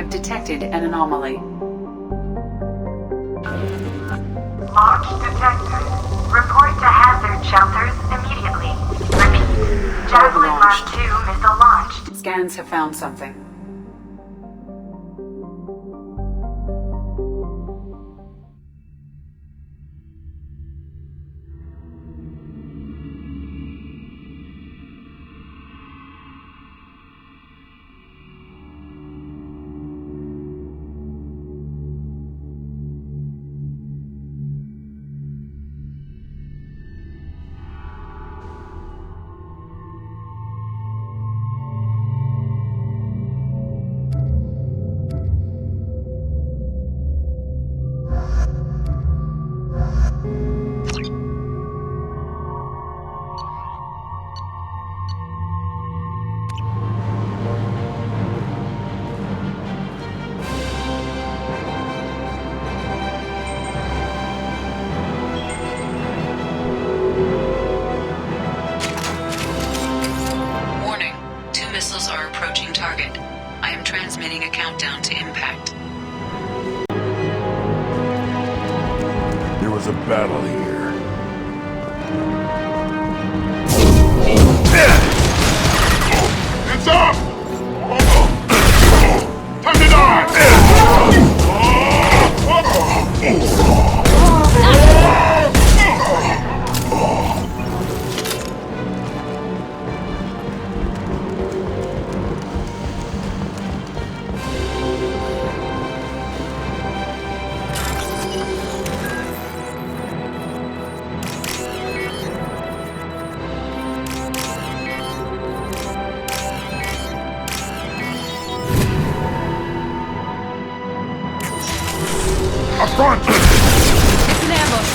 Detected an anomaly. Launch detected. Report to hazard shelters immediately. Repeat. Javelin Mark 2 missile launched. Scans have found something. Transmitting a countdown to impact. There was a battle here. It's up! Time to die! Up front! It's an ambush!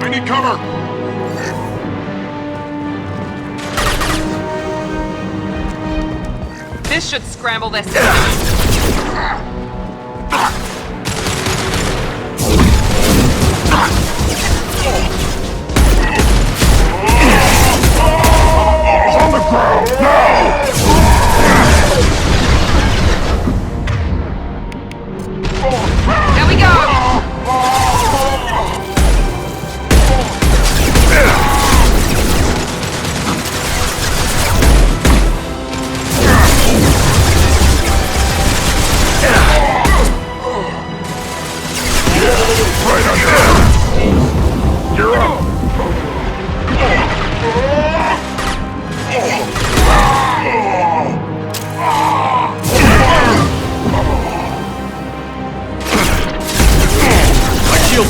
I need cover! This should scramble this. On the ground, now! There we go! Right under! You're up! My shield!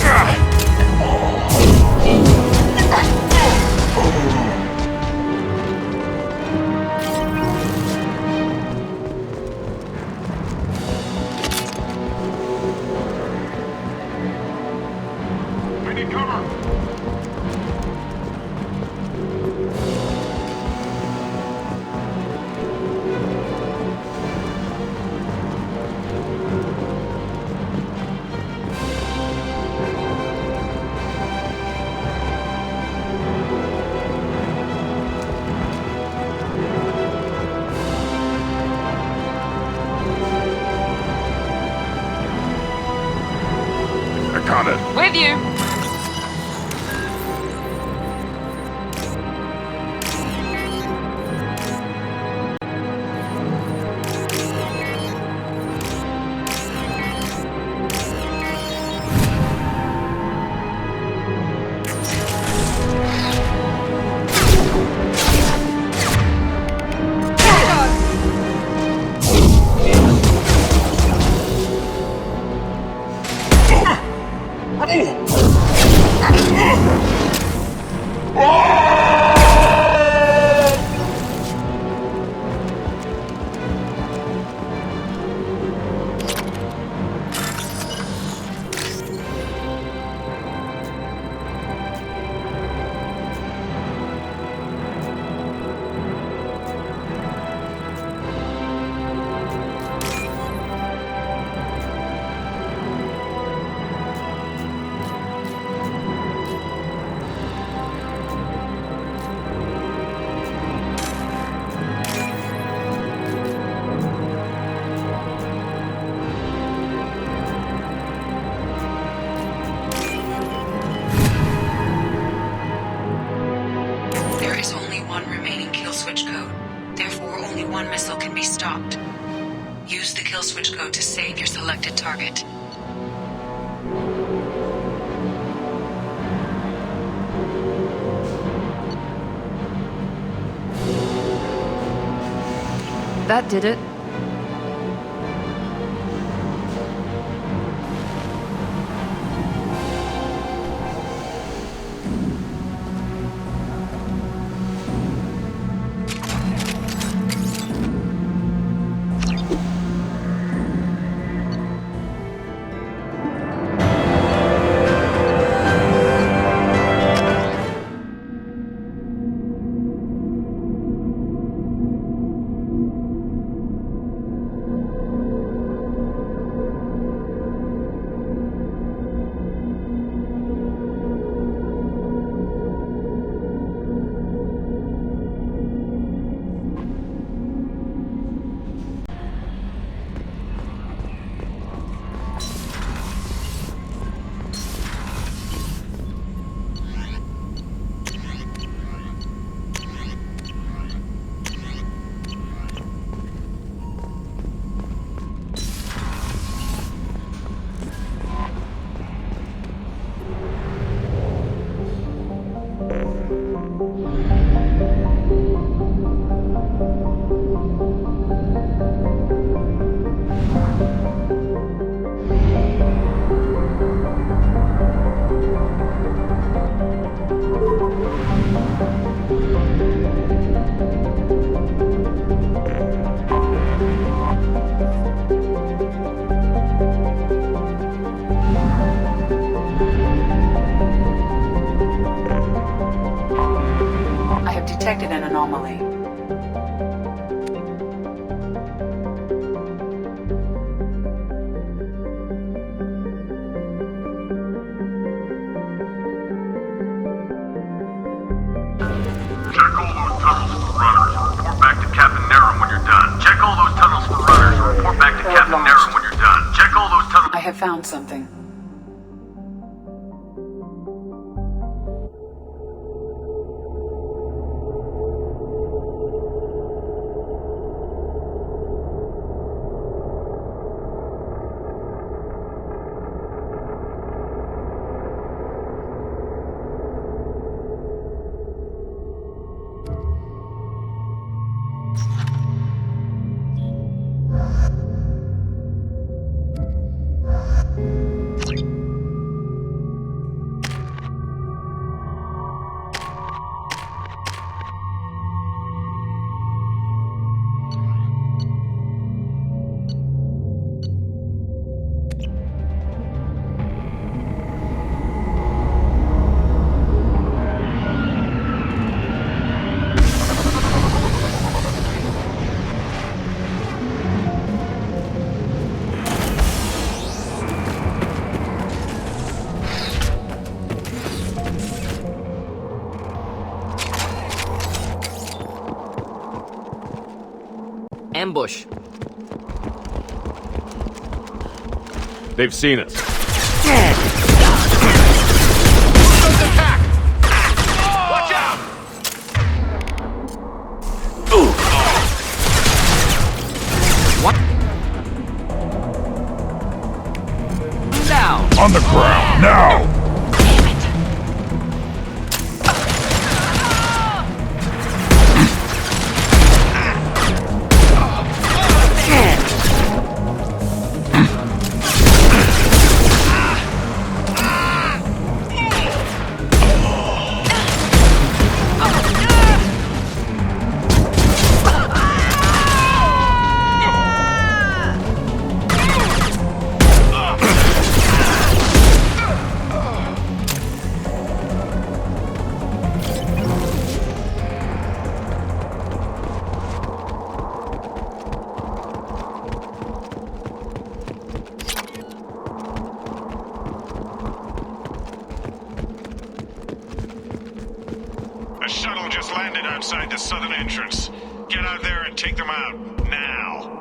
I need cover! I got it. With you! one missile can be stopped. Use the kill switch code to save your selected target. That did it. Detected an anomaly. Check all those tunnels for runners. Report back to Captain Naren when you're done. Check all those tunnels for runners. Report back to Captain Naren when you're done. Check all those tunnels. I have found something. Ambush. They've seen us. Watch out! What? Down. On the ground, now! A shuttle just landed outside the southern entrance. Get out there and take them out, now.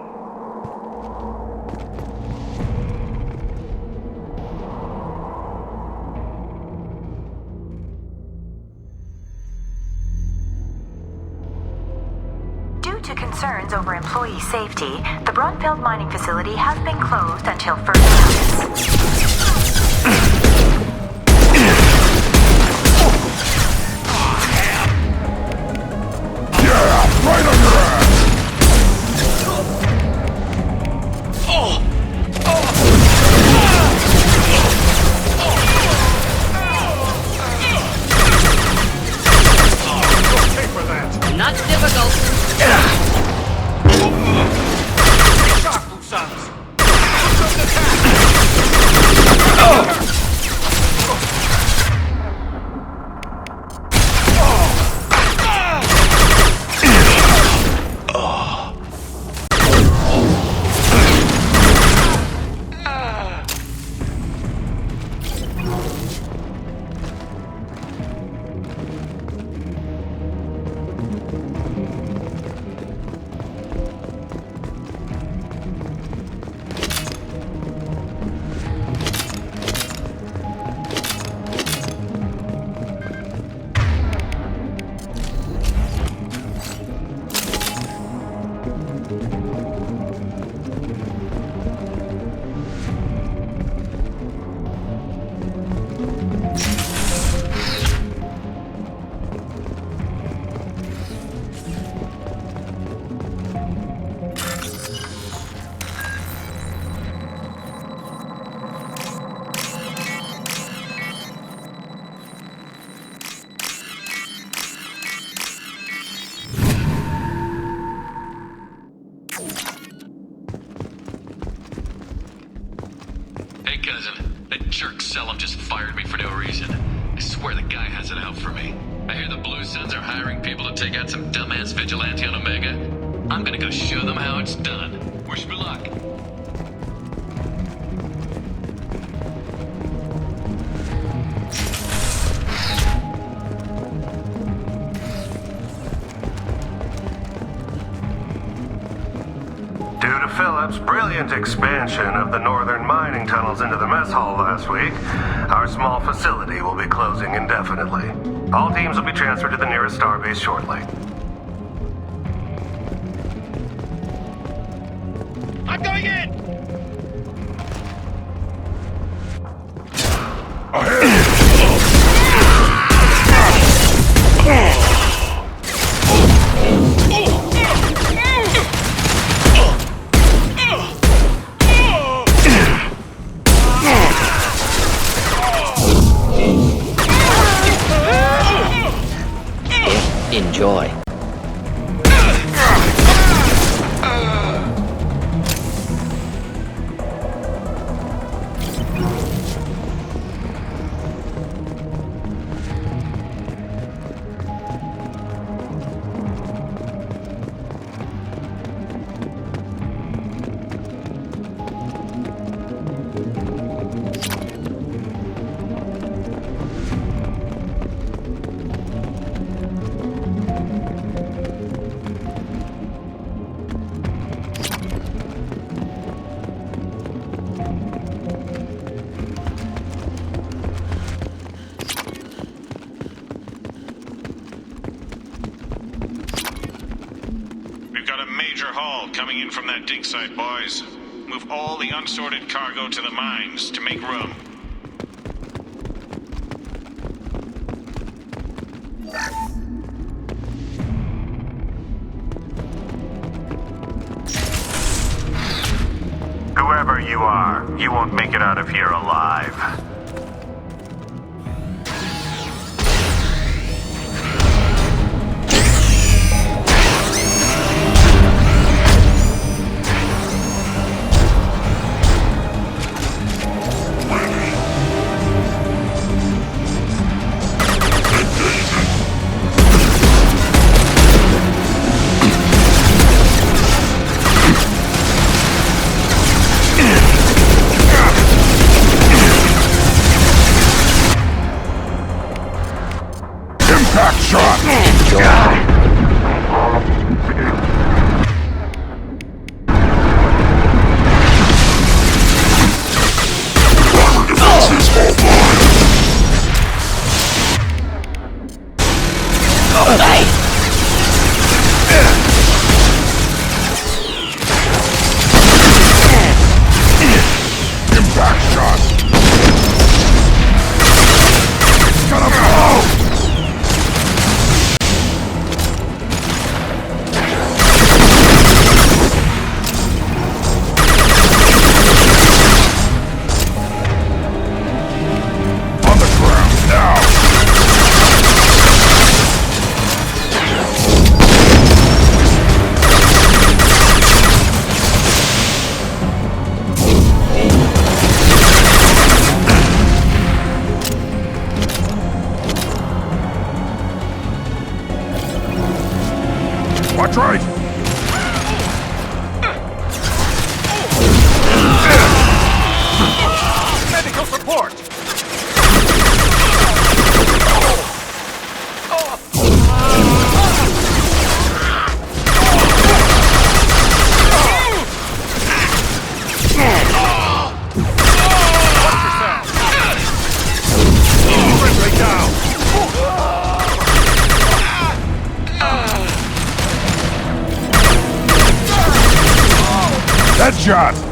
Due to concerns over employee safety, the Brunfeld mining facility has been closed until further notice. Yeah, right on your ass! Not difficult. Hey, cousin. That jerk Selim just fired me for no reason. I swear the guy has it out for me. I hear the Blue Suns are hiring people to take out some dumbass vigilante on Omega. I'm gonna go show them how it's done. Wish me luck. Due to Phillips' brilliant expansion of the northern mining tunnels into the mess hall last week, our small facility will be closing indefinitely. All teams will be transferred to the nearest starbase shortly. I'm going in! Enjoy. Coming in from that dig site, boys. Move all the unsorted cargo to the mines to make room. Whoever you are, you won't make it out of here alive. That's right! Medical support! Headshot!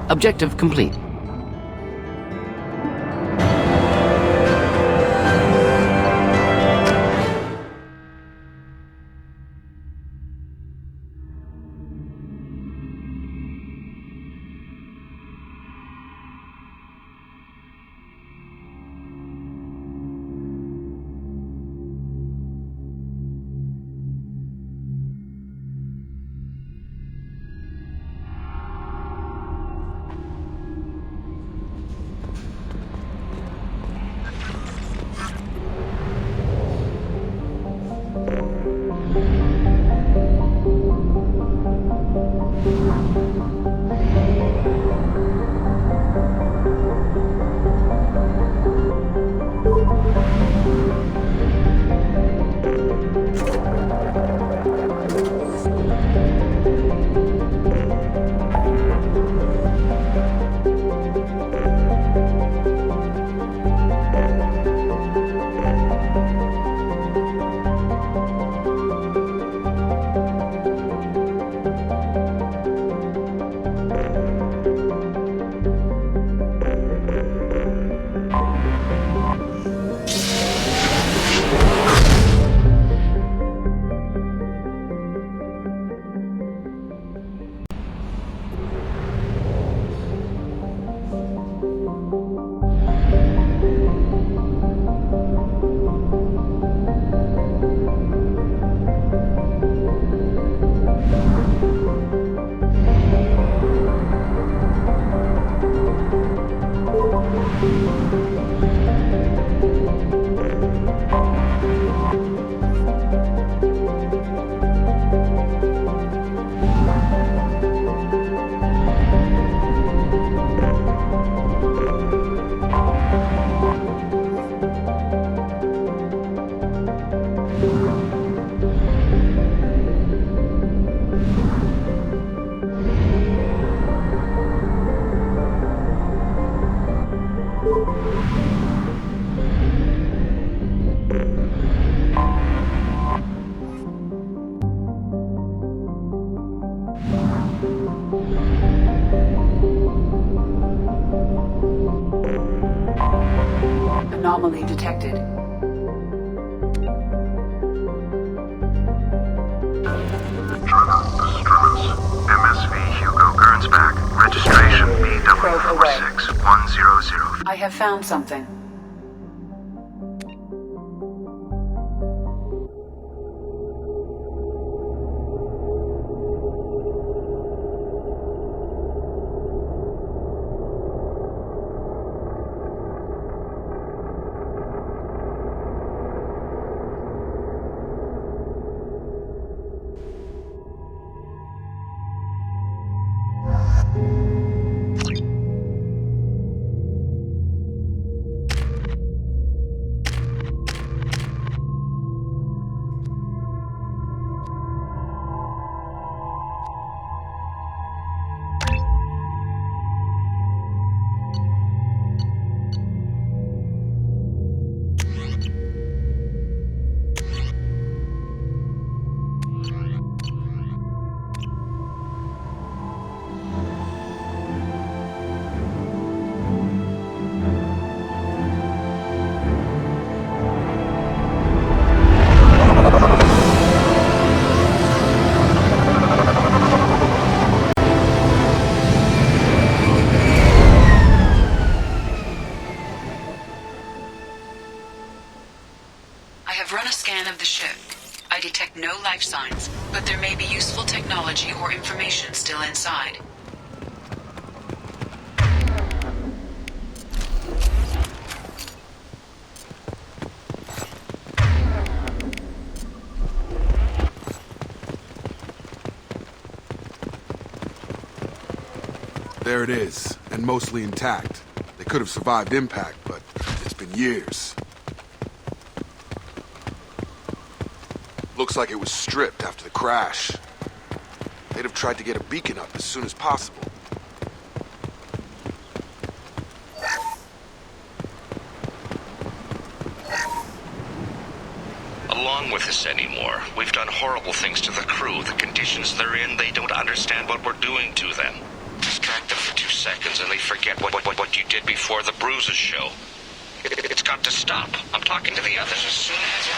Objective complete. Anomaly detected. MSV Hugo Gernsback. Registration BW46100. I have found something. I detect no life signs, but there may be useful technology or information still inside. There it is, and mostly intact. They could have survived impact, but it's been years. Looks like it was stripped after the crash. They'd have tried to get a beacon up as soon as possible. Along with us anymore. We've done horrible things to the crew. The conditions they're in, they don't understand what we're doing to them. Distract them for 2 seconds and they forget what you did before the bruises show. It's got to stop. I'm talking to the others as soon as...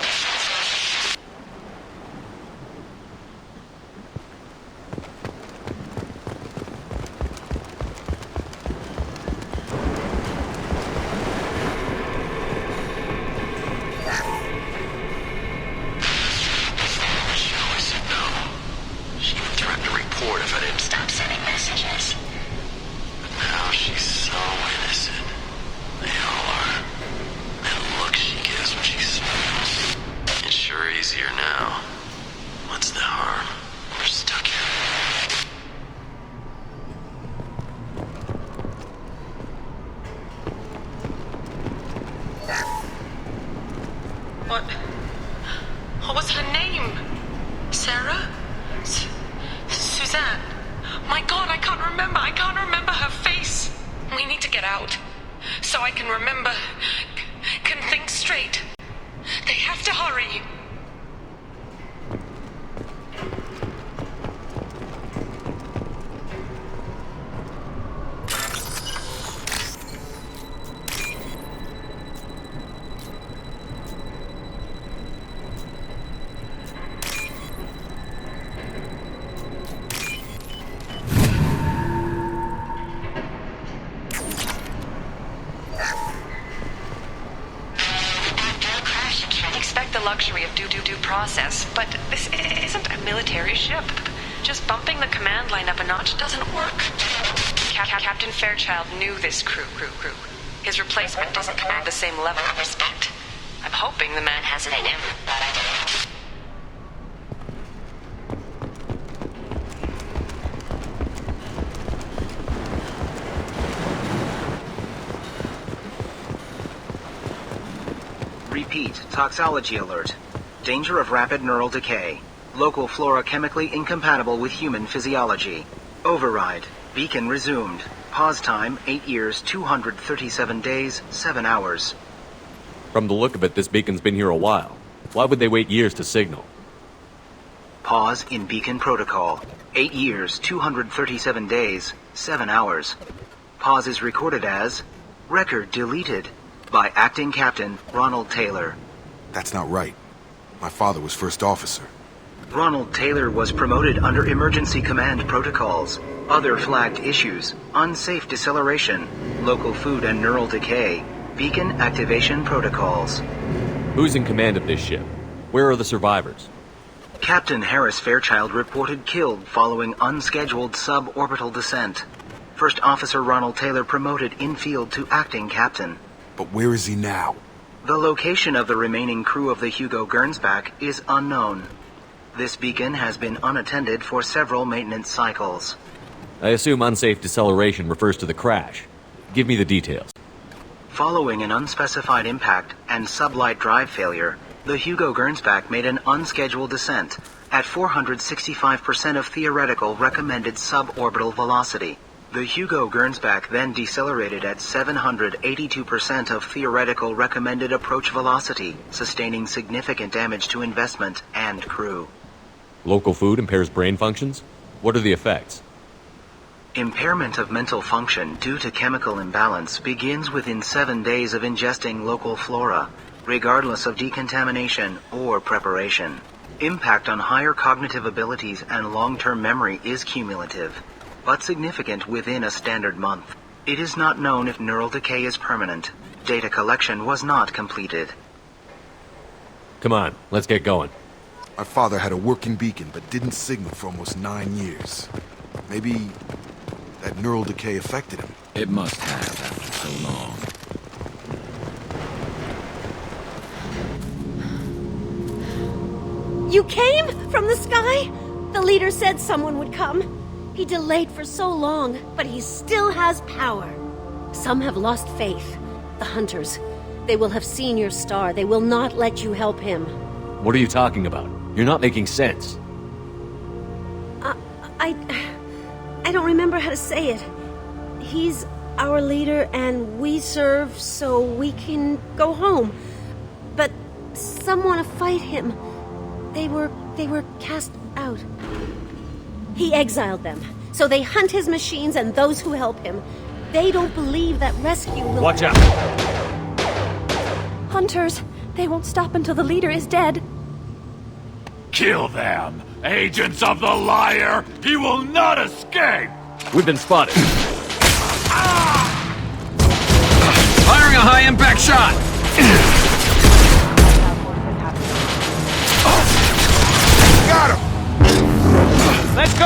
What was her name? Sarah? Suzanne? My God, I can't remember. I can't remember her face. We need to get out. So I can remember, can think straight. They have to hurry. Luxury of due process, but this isn't a military ship. Just bumping the command line up a notch doesn't work. Captain Fairchild knew this crew. His replacement doesn't command the same level of respect. I'm hoping the man has it in him. Repeat, toxology alert. Danger of rapid neural decay. Local flora chemically incompatible with human physiology. Override. Beacon resumed. Pause time, 8 years, 237 days, 7 hours. From the look of it, this beacon's been here a while. Why would they wait years to signal? Pause in beacon protocol. 8 years, 237 days, 7 hours. Pause is recorded as record deleted. by Acting Captain Ronald Taylor. That's not right. My father was first officer. Ronald Taylor was promoted under emergency command protocols. Other flagged issues: unsafe deceleration, local food and neural decay, beacon activation protocols. Who's in command of this ship? Where are the survivors? Captain Harris Fairchild reported killed following unscheduled suborbital descent. First Officer Ronald Taylor promoted in-field to acting captain. But where is he now? The location of the remaining crew of the Hugo Gernsback is unknown. This beacon has been unattended for several maintenance cycles. I assume unsafe deceleration refers to the crash. Give me the details. Following an unspecified impact and sublight drive failure, the Hugo Gernsback made an unscheduled descent at 465% of theoretical recommended suborbital velocity. The Hugo Gernsback then decelerated at 782% of theoretical recommended approach velocity, sustaining significant damage to investment and crew. Local food impairs brain functions? What are the effects? Impairment of mental function due to chemical imbalance begins within 7 days of ingesting local flora, regardless of decontamination or preparation. Impact on higher cognitive abilities and long-term memory is cumulative, but significant within a standard month. It is not known if neural decay is permanent. Data collection was not completed. Come on, let's get going. My father had a working beacon, but didn't signal for almost 9 years. Maybe that neural decay affected him. It must have after so long. You came from the sky? The leader said someone would come. He delayed for so long, but he still has power. Some have lost faith. The hunters. They will have seen your star. They will not let you help him. What are you talking about? You're not making sense. I don't remember how to say it. He's our leader and we serve so we can go home. But some want to fight him. They were cast out. He exiled them, so they hunt his machines and those who help him. They don't believe that rescue will... Watch out! Hunters, they won't stop until the leader is dead. Kill them! Agents of the liar! He will not escape! We've been spotted. Firing a high-impact shot! Got him! Let's go!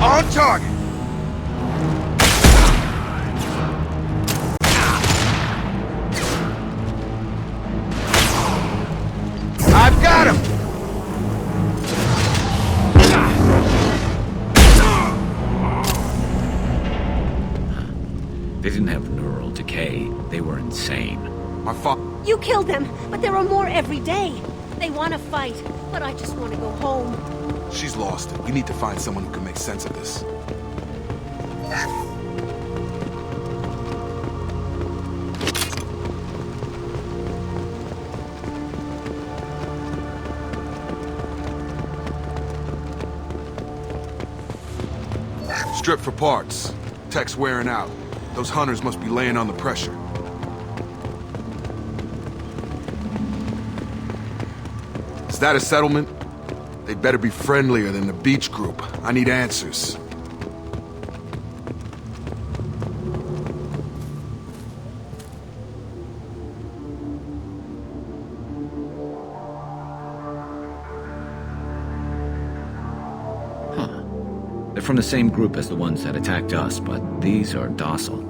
On target! I've got him! They didn't have neural decay. They were insane. My father... You killed them, but there are more every day. They want to fight, but I just want to go home. She's lost it. We need to find someone who can make sense of this. Strip for parts. Tech's wearing out. Those hunters must be laying on the pressure. Is that a settlement? They'd better be friendlier than the beach group. I need answers. They're from the same group as the ones that attacked us, but these are docile.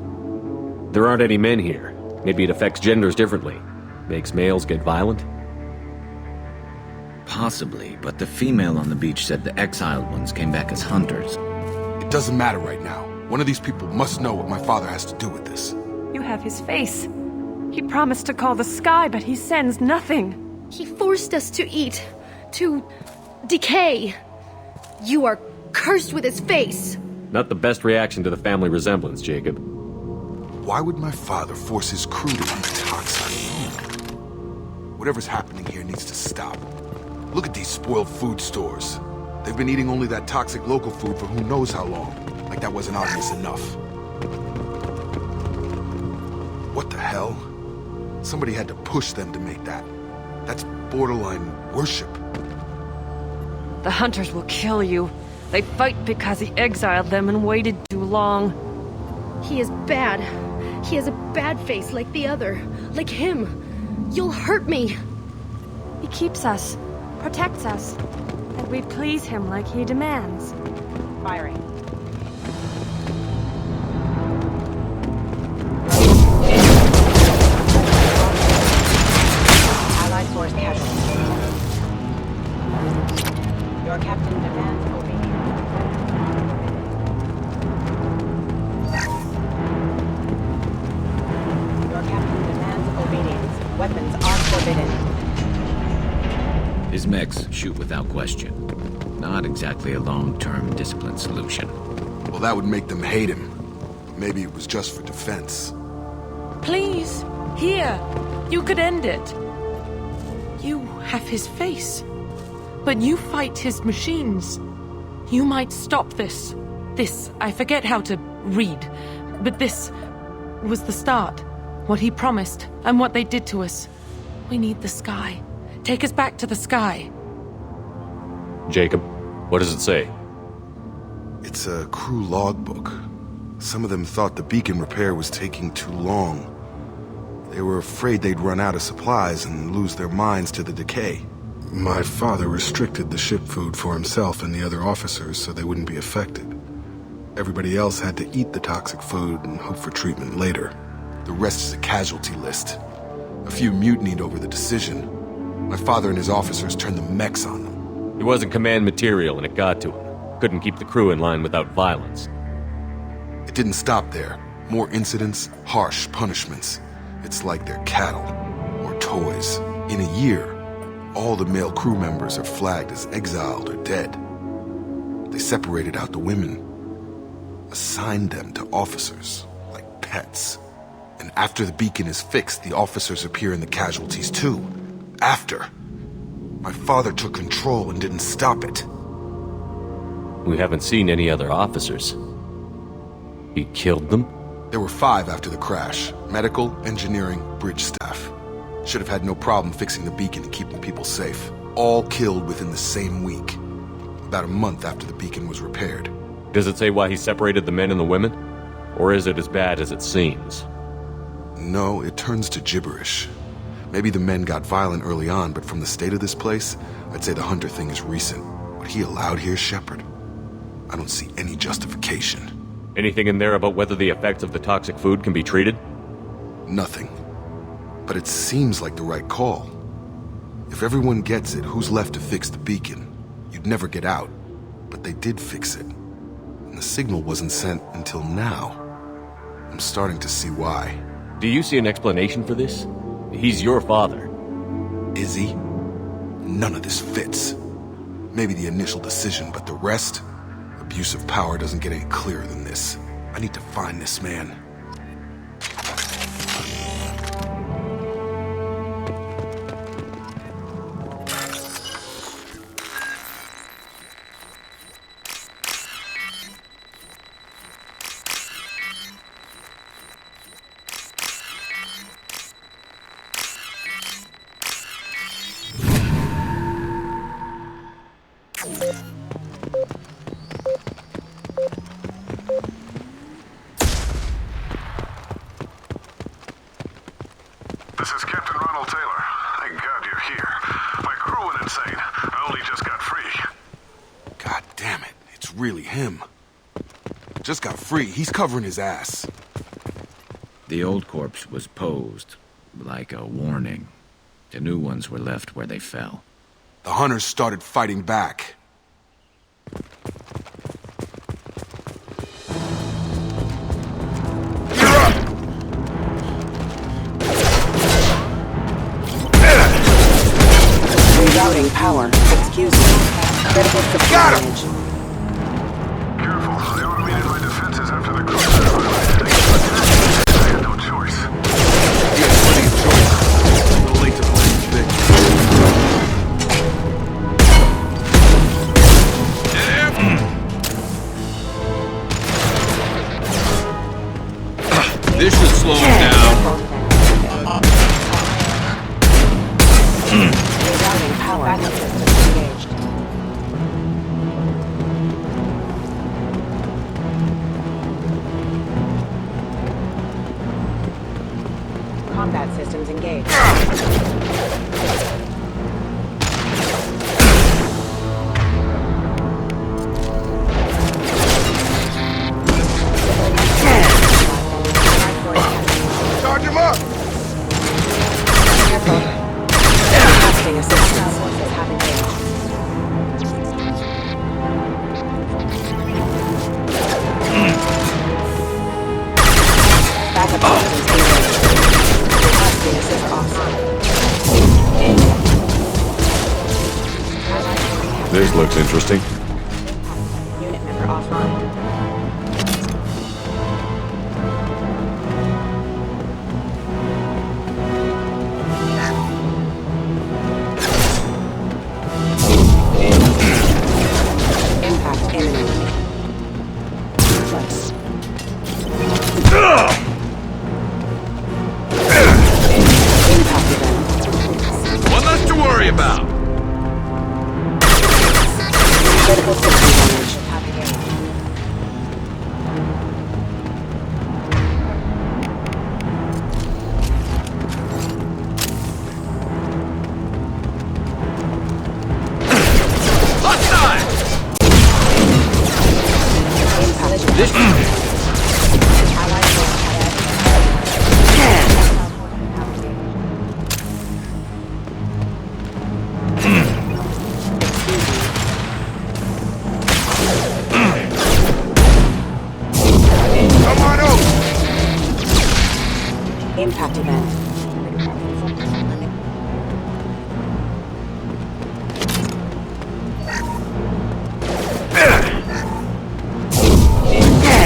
There aren't any men here. Maybe it affects genders differently. Makes males get violent? Possibly, but the female on the beach said the exiled ones came back as hunters. It doesn't matter right now. One of these people must know what my father has to do with this. You have his face. He promised to call the sky, but he sends nothing. He forced us to eat, to decay. You are cursed with his face. Not the best reaction to the family resemblance, Jacob. Why would my father force his crew to eat toxic food? Whatever's happening here needs to stop. Look at these spoiled food stores. They've been eating only that toxic local food for who knows how long. Like that wasn't obvious enough. What the hell? Somebody had to push them to make that. That's borderline worship. The hunters will kill you. They fight because he exiled them and waited too long. He is bad. He has a bad face like the other. Like him. You'll hurt me. He keeps us, protects us, and we please him like he demands. Firing. Allied force casualty. Your captain demands obedience. Your captain demands obedience. Weapons are forbidden. His mechs shoot without question. Not exactly a long-term discipline solution. Well, that would make them hate him. Maybe it was just for defense. Please, here. You could end it. You have his face. But you fight his machines. You might stop this. This, I forget how to read. But this was the start. What he promised, and what they did to us. We need the sky. Take us back to the sky. Jacob, what does it say? It's a crew logbook. Some of them thought the beacon repair was taking too long. They were afraid they'd run out of supplies and lose their minds to the decay. My father restricted the ship food for himself and the other officers so they wouldn't be affected. Everybody else had to eat the toxic food and hope for treatment later. The rest is a casualty list. A few mutinied over the decision. My father and his officers turned the mechs on them. He wasn't command material and it got to him. Couldn't keep the crew in line without violence. It didn't stop there. More incidents, harsh punishments. It's like they're cattle or toys. In a year, all the male crew members are flagged as exiled or dead. They separated out the women, assigned them to officers, like pets. And after the beacon is fixed, the officers appear in the casualties too. After. My father took control and didn't stop it. We haven't seen any other officers. He killed them? There were 5 after the crash. Medical, engineering, bridge staff. Should have had no problem fixing the beacon and keeping people safe. All killed within the same week. About a month after the beacon was repaired. Does it say why he separated the men and the women? Or is it as bad as it seems? No, it turns to gibberish. Maybe the men got violent early on, but from the state of this place, I'd say the Hunter thing is recent. What he allowed here, Shepard? I don't see any justification. Anything in there about whether the effects of the toxic food can be treated? Nothing. But it seems like the right call. If everyone gets it, who's left to fix the beacon? You'd never get out. But they did fix it. And the signal wasn't sent until now. I'm starting to see why. Do you see an explanation for this? He's your father. Is he? None of this fits. Maybe the initial decision, but the rest? Abuse of power doesn't get any clearer than this. I need to find this man. This is Captain Ronald Taylor. Thank God you're here. My crew went insane. I only just got free. God damn it. It's really him. Just got free. He's covering his ass. The old corpse was posed like a warning. The new ones were left where they fell. The hunters started fighting back. Rerouting power. Excuse me. Critical supply damage. Careful. They automated my defenses after the cruiser. I had no choice. You had plenty of choice. A little late to play big. Tracking systems engaged. Combat systems engaged. Charge him up! Casting assistance forces have engaged. Backup systems engaged. Casting assist offsite. This looks interesting. Unit member offline. Impact imminent. Impact event. One less to worry about. Critical system damage. Have engaged. Impact event.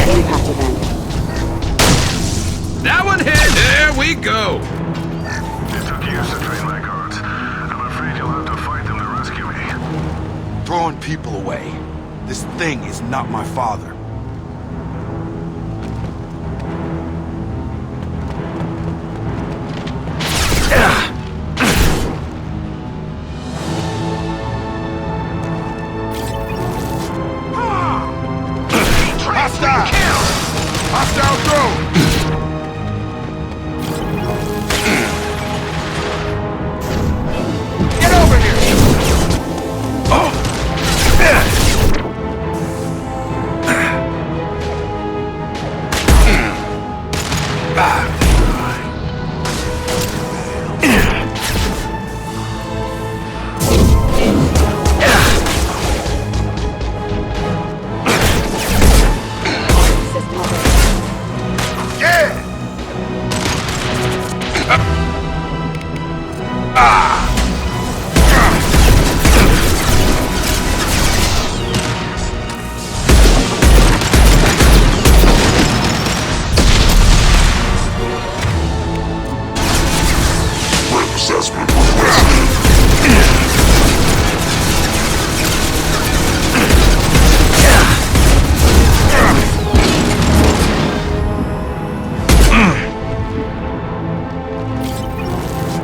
Impact event. That one hit! There we go! It took years to train my guards. I'm afraid you'll have to fight them to rescue me. Throwing people away. This thing is not my father. Hostile drone! Get over here! Oh!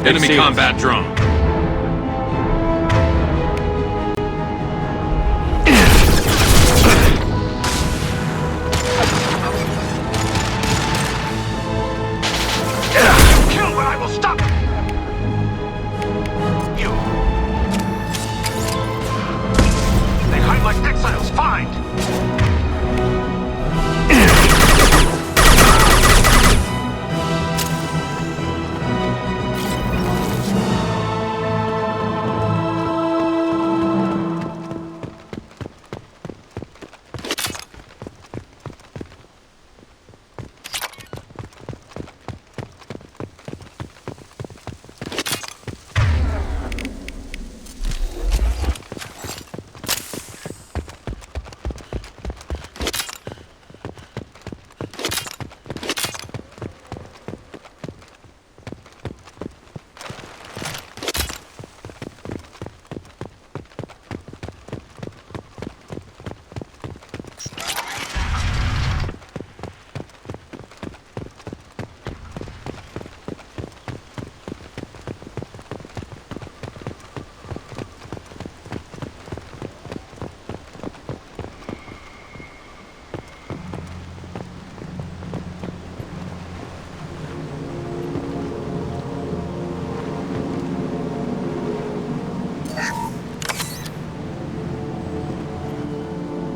Enemy combat drone. Kill, but I will stop you. They hide like exiles. Find.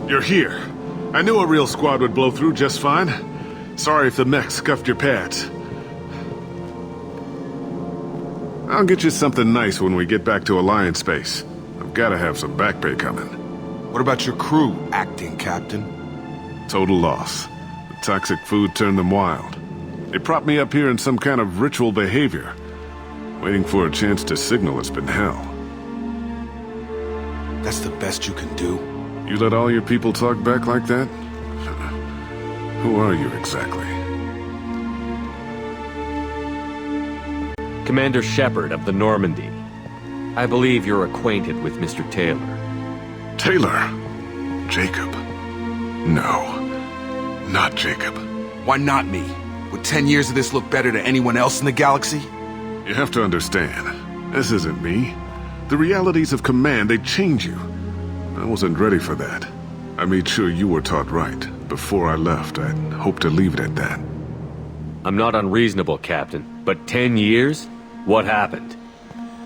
You're here. I knew a real squad would blow through just fine. Sorry if the mech scuffed your pads. I'll get you something nice when we get back to Alliance space. I've gotta have some back pay coming. What about your crew, acting captain? Total loss. The toxic food turned them wild. They propped me up here in some kind of ritual behavior. Waiting for a chance to signal has been hell. That's the best you can do? You let all your people talk back like that? Who are you exactly? Commander Shepard of the Normandy. I believe you're acquainted with Mr. Taylor. Taylor? Jacob? No. Not Jacob. Why not me? Would 10 years of this look better to anyone else in the galaxy? You have to understand, this isn't me. The realities of command, they change you. I wasn't ready for that. I made sure you were taught right. Before I left, I'd hoped to leave it at that. I'm not unreasonable, Captain, but 10 years? What happened?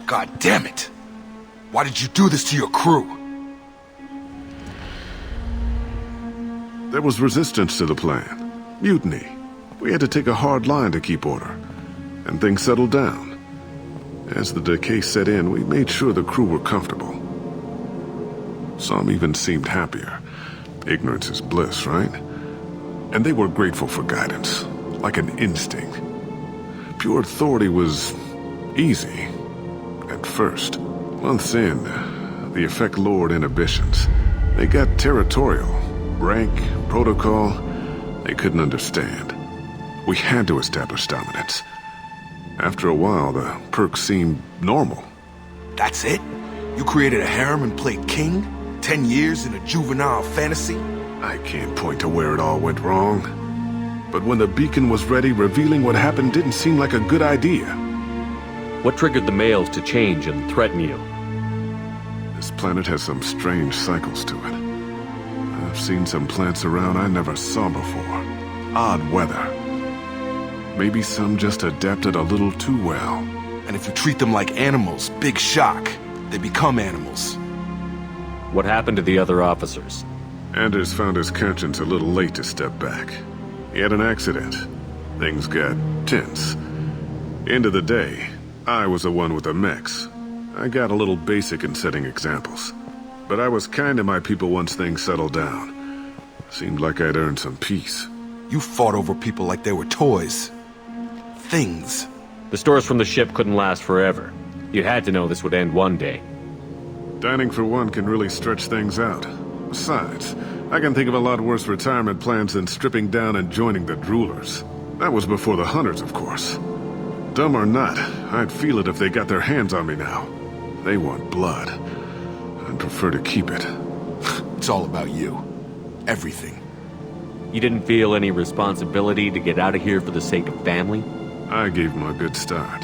God damn it! Why did you do this to your crew? There was resistance to the plan. Mutiny. We had to take a hard line to keep order. And things settled down. As the decay set in, we made sure the crew were comfortable. Some even seemed happier. Ignorance is bliss, right? And they were grateful for guidance, like an instinct. Pure authority was easy, at first. Months in, the effect lowered inhibitions. They got territorial. Rank, protocol, they couldn't understand. We had to establish dominance. After a while, the perks seemed normal. That's it? You created a harem and played king? 10 years in a juvenile fantasy? I can't point to where it all went wrong. But when the beacon was ready, revealing what happened didn't seem like a good idea. What triggered the males to change and threaten you? This planet has some strange cycles to it. I've seen some plants around I never saw before. Odd weather. Maybe some just adapted a little too well. And if you treat them like animals, big shock. They become animals. What happened to the other officers? Anders found his conscience a little late to step back. He had an accident. Things got tense. End of the day, I was the one with the mechs. I got a little basic in setting examples. But I was kind to my people once things settled down. Seemed like I'd earned some peace. You fought over people like they were toys. Things. The stores from the ship couldn't last forever. You had to know this would end one day. Dining for one can really stretch things out. Besides, I can think of a lot worse retirement plans than stripping down and joining the droolers. That was before the hunters, of course. Dumb or not, I'd feel it if they got their hands on me now. They want blood. I'd prefer to keep it. It's all about you. Everything. You didn't feel any responsibility to get out of here for the sake of family? I gave them a good start.